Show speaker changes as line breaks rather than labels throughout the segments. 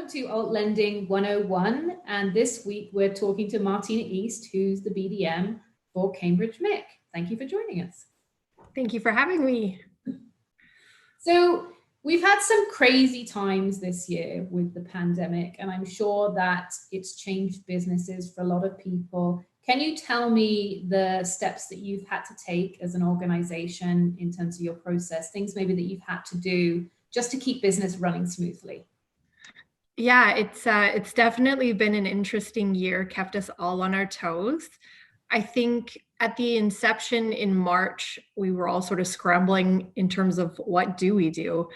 welcome to Alt Lending 101. And this week we're talking to Martina East, who's the BDM for Cambridge MIC. Thank you for joining us.
Thank you for having me.
So we've had some crazy times this year with the pandemic, and I'm sure that it's changed businesses for a lot of people. Can you tell me the steps that you've had to take as an organization in terms of your process, things maybe that you've had to do just to keep business running smoothly?
Yeah, it's definitely been an interesting year, kept us all on our toes. I think at the inception in March, we were all sort of scrambling in terms of what do we do.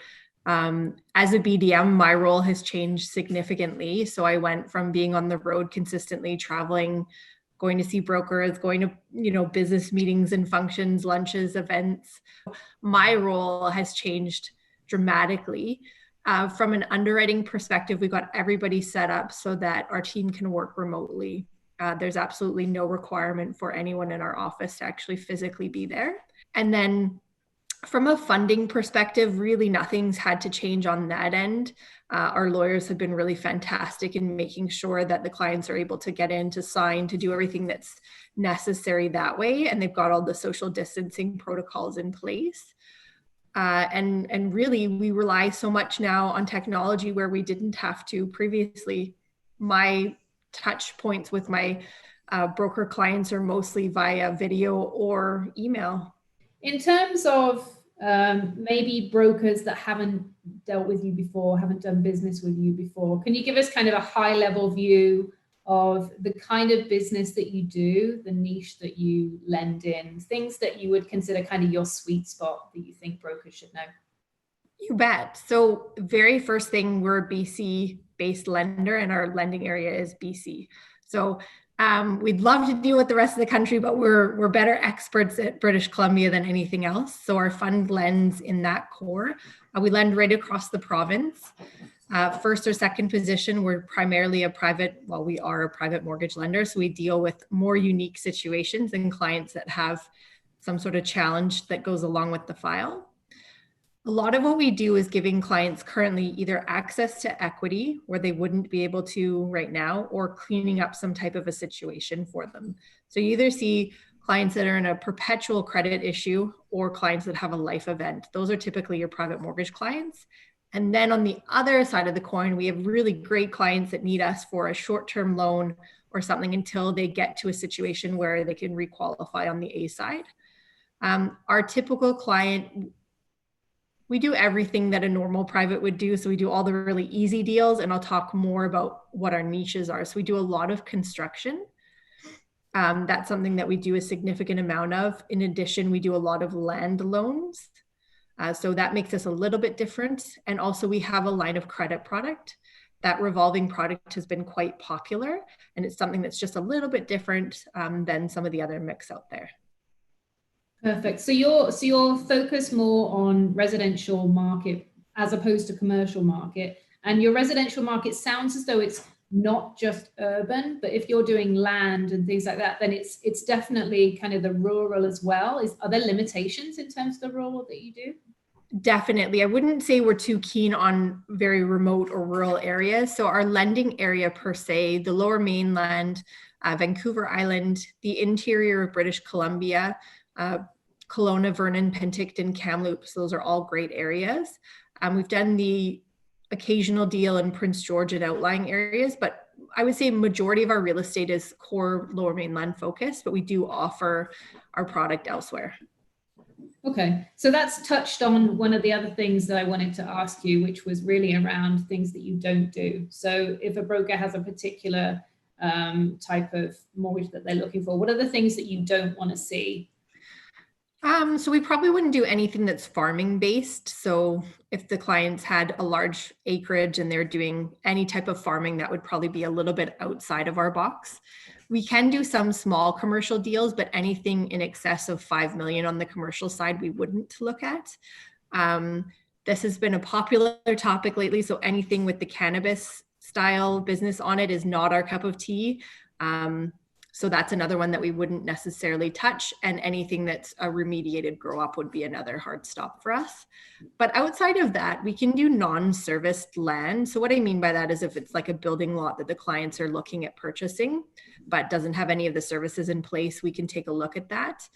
As a BDM, my role has changed significantly. So I went from being on the road consistently, traveling, going to see brokers, going to business meetings and functions, lunches, events. My role has changed dramatically. From an underwriting perspective, we got everybody set up so that our team can work remotely. There's absolutely no requirement for anyone in our office to actually physically be there. And then from a funding perspective, really nothing's had to change on that end. Our lawyers have been really fantastic in making sure that the clients are able to get in, to sign, to do everything that's necessary that way. And they've got all the social distancing protocols in place. And really, we rely so much now on technology where we didn't have to previously. My touch points with my broker clients are mostly via video or email.
In terms of maybe brokers that haven't dealt with you before, haven't done business with you before, can you give us kind of a high-level view of the kind of business that you do, the niche that you lend in, things that you would consider kind of your sweet spot that you think brokers should know?
You bet. So very first thing, we're a BC-based lender and our lending area is BC. So we'd love to deal with the rest of the country, but we're better experts at British Columbia than anything else. So our fund lends in that core. We lend right across the province. First or second position, we're primarily we are a private mortgage lender. So we deal with more unique situations and clients that have some sort of challenge that goes along with the file. A lot of what we do is giving clients currently either access to equity where they wouldn't be able to right now, or cleaning up some type of a situation for them. So you either see clients that are in a perpetual credit issue or clients that have a life event. Those are typically your private mortgage clients. And then on the other side of the coin, we have really great clients that need us for a short-term loan or something until they get to a situation where they can requalify on the A side. Our typical client, we do everything that a normal private would do. So we do all the really easy deals, and I'll talk more about what our niches are. So we do a lot of construction. That's something that we do a significant amount of. In addition, we do a lot of land loans. So that makes us a little bit different. And also we have a line of credit product. That revolving product has been quite popular, and it's something that's just a little bit different than some of the other mix out there.
Perfect. So you're focused more on residential market as opposed to commercial market. And your residential market sounds as though it's not just urban, but if you're doing land and things like that, then it's definitely kind of the rural as well. Are there limitations in terms of the rural that you do?
Definitely. I wouldn't say we're too keen on very remote or rural areas. So our lending area per se, the Lower Mainland, Vancouver Island, the interior of British Columbia, Kelowna, Vernon, Penticton, Kamloops, those are all great areas. We've done the occasional deal in Prince George and outlying areas, but I would say majority of our real estate is core Lower Mainland focused, but we do offer our product elsewhere.
Okay, so that's touched on one of the other things that I wanted to ask you, which was really around things that you don't do. So if a broker has a particular type of mortgage that they're looking for, what are the things that you don't want to see?
So we probably wouldn't do anything that's farming based. So if the clients had a large acreage and they're doing any type of farming, that would probably be a little bit outside of our box. We can do some small commercial deals, but anything in excess of 5 million on the commercial side, we wouldn't look at. This has been a popular topic lately. So anything with the cannabis style business on it is not our cup of tea. So that's another one that we wouldn't necessarily touch. And anything that's a remediated grow up would be another hard stop for us. But outside of that, we can do non-serviced land. So what I mean by that is if it's like a building lot that the clients are looking at purchasing, but doesn't have any of the services in place, we can take a look at that.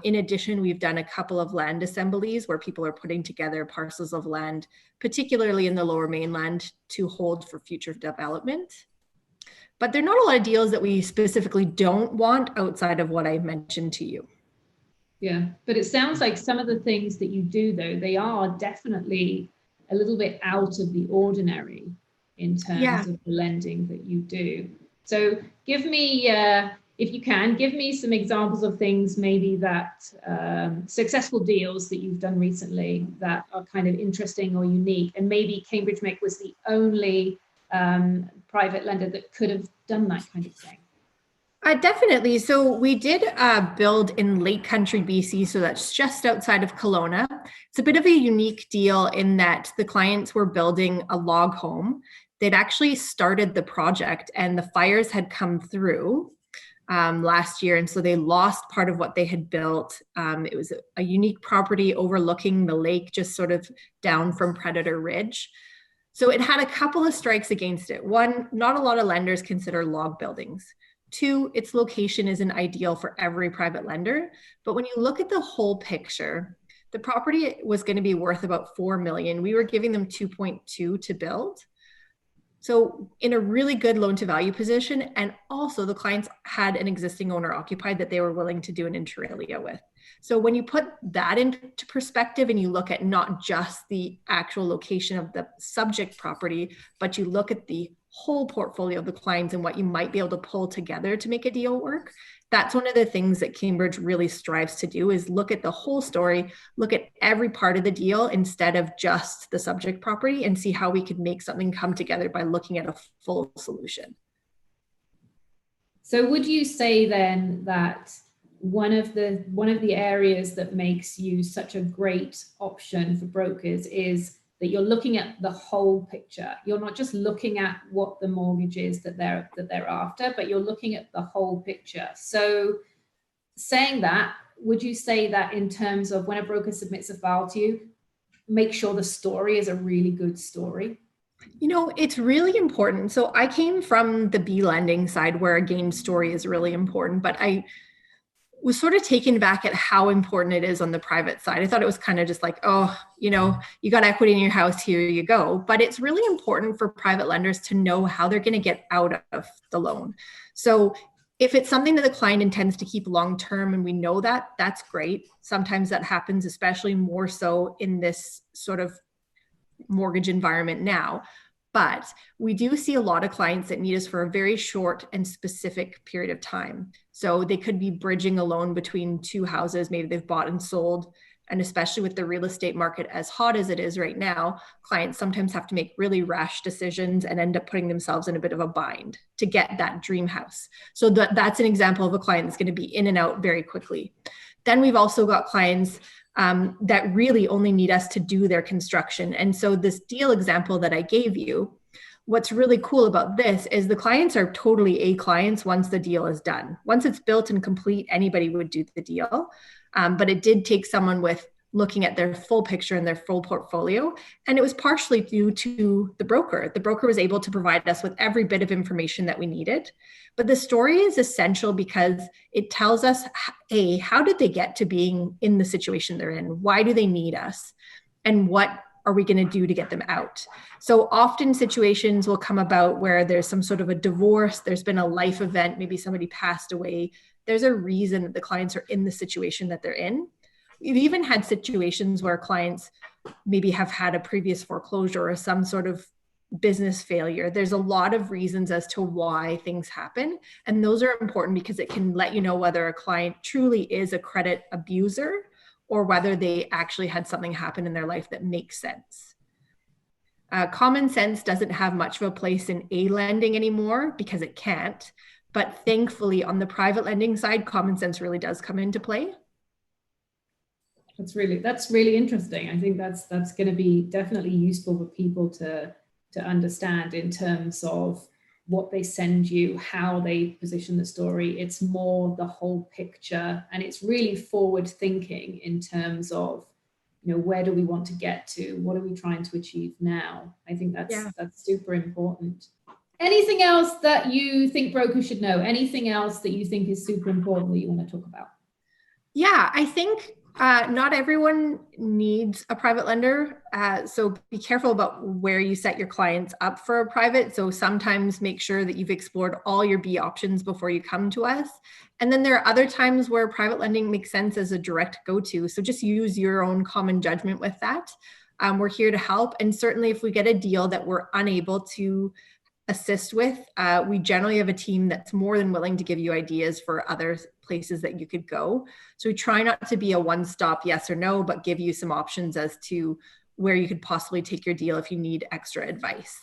In addition, we've done a couple of land assemblies where people are putting together parcels of land, particularly in the Lower Mainland, to hold for future development. But there are not a lot of deals that we specifically don't want outside of what I mentioned to you.
Yeah, but it sounds like some of the things that you do, though, they are definitely a little bit out of the ordinary in terms of the lending that you do. So give me, if you can, give me some examples of things maybe that successful deals that you've done recently that are kind of interesting or unique. And maybe Cambridge Make was the only private lender that could have done that kind of thing.
Definitely. So we did build in Lake Country, BC. So that's just outside of Kelowna. It's a bit of a unique deal in that the clients were building a log home. They'd actually started the project and the fires had come through last year. And so they lost part of what they had built. It was a unique property overlooking the lake, just sort of down from Predator Ridge. So it had a couple of strikes against it. One, not a lot of lenders consider log buildings. Two, its location isn't ideal for every private lender. But when you look at the whole picture, the property was going to be worth about 4 million. We were giving them 2.2 to build. So in a really good loan to value position. And also the clients had an existing owner occupied that they were willing to do an inter alia with. So when you put that into perspective and you look at not just the actual location of the subject property, but you look at the whole portfolio of the clients and what you might be able to pull together to make a deal work, that's one of the things that Cambridge really strives to do is look at the whole story, look at every part of the deal instead of just the subject property and see how we could make something come together by looking at a full solution.
So would you say then that one of the areas that makes you such a great option for brokers is that you're looking at the whole picture? You're not just looking at what the mortgage is that they're after, but you're looking at the whole picture. So saying that, would you say that in terms of when a broker submits a file to you, make sure the story is a really good story?
You know, it's really important. So I came from the B lending side where again, story is really important, but I was sort of taken back at how important it is on the private side. I thought it was kind of just like, oh, you know, you got equity in your house, here you go. But it's really important for private lenders to know how they're going to get out of the loan. So if it's something that the client intends to keep long-term and we know that, that's great. Sometimes that happens, especially more so in this sort of mortgage environment now. But we do see a lot of clients that need us for a very short and specific period of time. So they could be bridging a loan between two houses, maybe they've bought and sold. And especially with the real estate market as hot as it is right now, clients sometimes have to make really rash decisions and end up putting themselves in a bit of a bind to get that dream house. So that's an example of a client that's going to be in and out very quickly. Then we've also got clients that really only need us to do their construction. And so this deal example that I gave you, what's really cool about this is the clients are totally A clients once the deal is done. Once it's built and complete, anybody would do the deal. But it did take someone with looking at their full picture and their full portfolio. And it was partially due to the broker. The broker was able to provide us with every bit of information that we needed. But the story is essential because it tells us, A, how did they get to being in the situation they're in? Why do they need us? And what are we going to do to get them out? So often situations will come about where there's some sort of a divorce, there's been a life event, maybe somebody passed away. There's a reason that the clients are in the situation that they're in. We've even had situations where clients maybe have had a previous foreclosure or some sort of business failure. There's a lot of reasons as to why things happen. And those are important because it can let you know whether a client truly is a credit abuser or whether they actually had something happen in their life that makes sense. Common sense doesn't have much of a place in A lending anymore because it can't. But thankfully, on the private lending side, common sense really does come into play.
That's really interesting. I think that's going to be definitely useful for people to understand in terms of what they send you, how they position the story. It's more the whole picture, and it's really forward thinking in terms of, where do we want to get to? What are we trying to achieve now? I think that's super important. Anything else that you think brokers should know? Anything else that you think is super important that you want to talk about?
Yeah, I think not everyone needs a private lender. So be careful about where you set your clients up for a private. So sometimes make sure that you've explored all your B options before you come to us. And then there are other times where private lending makes sense as a direct go-to. So just use your own common judgment with that. We're here to help. And certainly if we get a deal that we're unable to assist with, we generally have a team that's more than willing to give you ideas for other places that you could go. So we try not to be a one-stop yes or no, but give you some options as to where you could possibly take your deal if you need extra advice.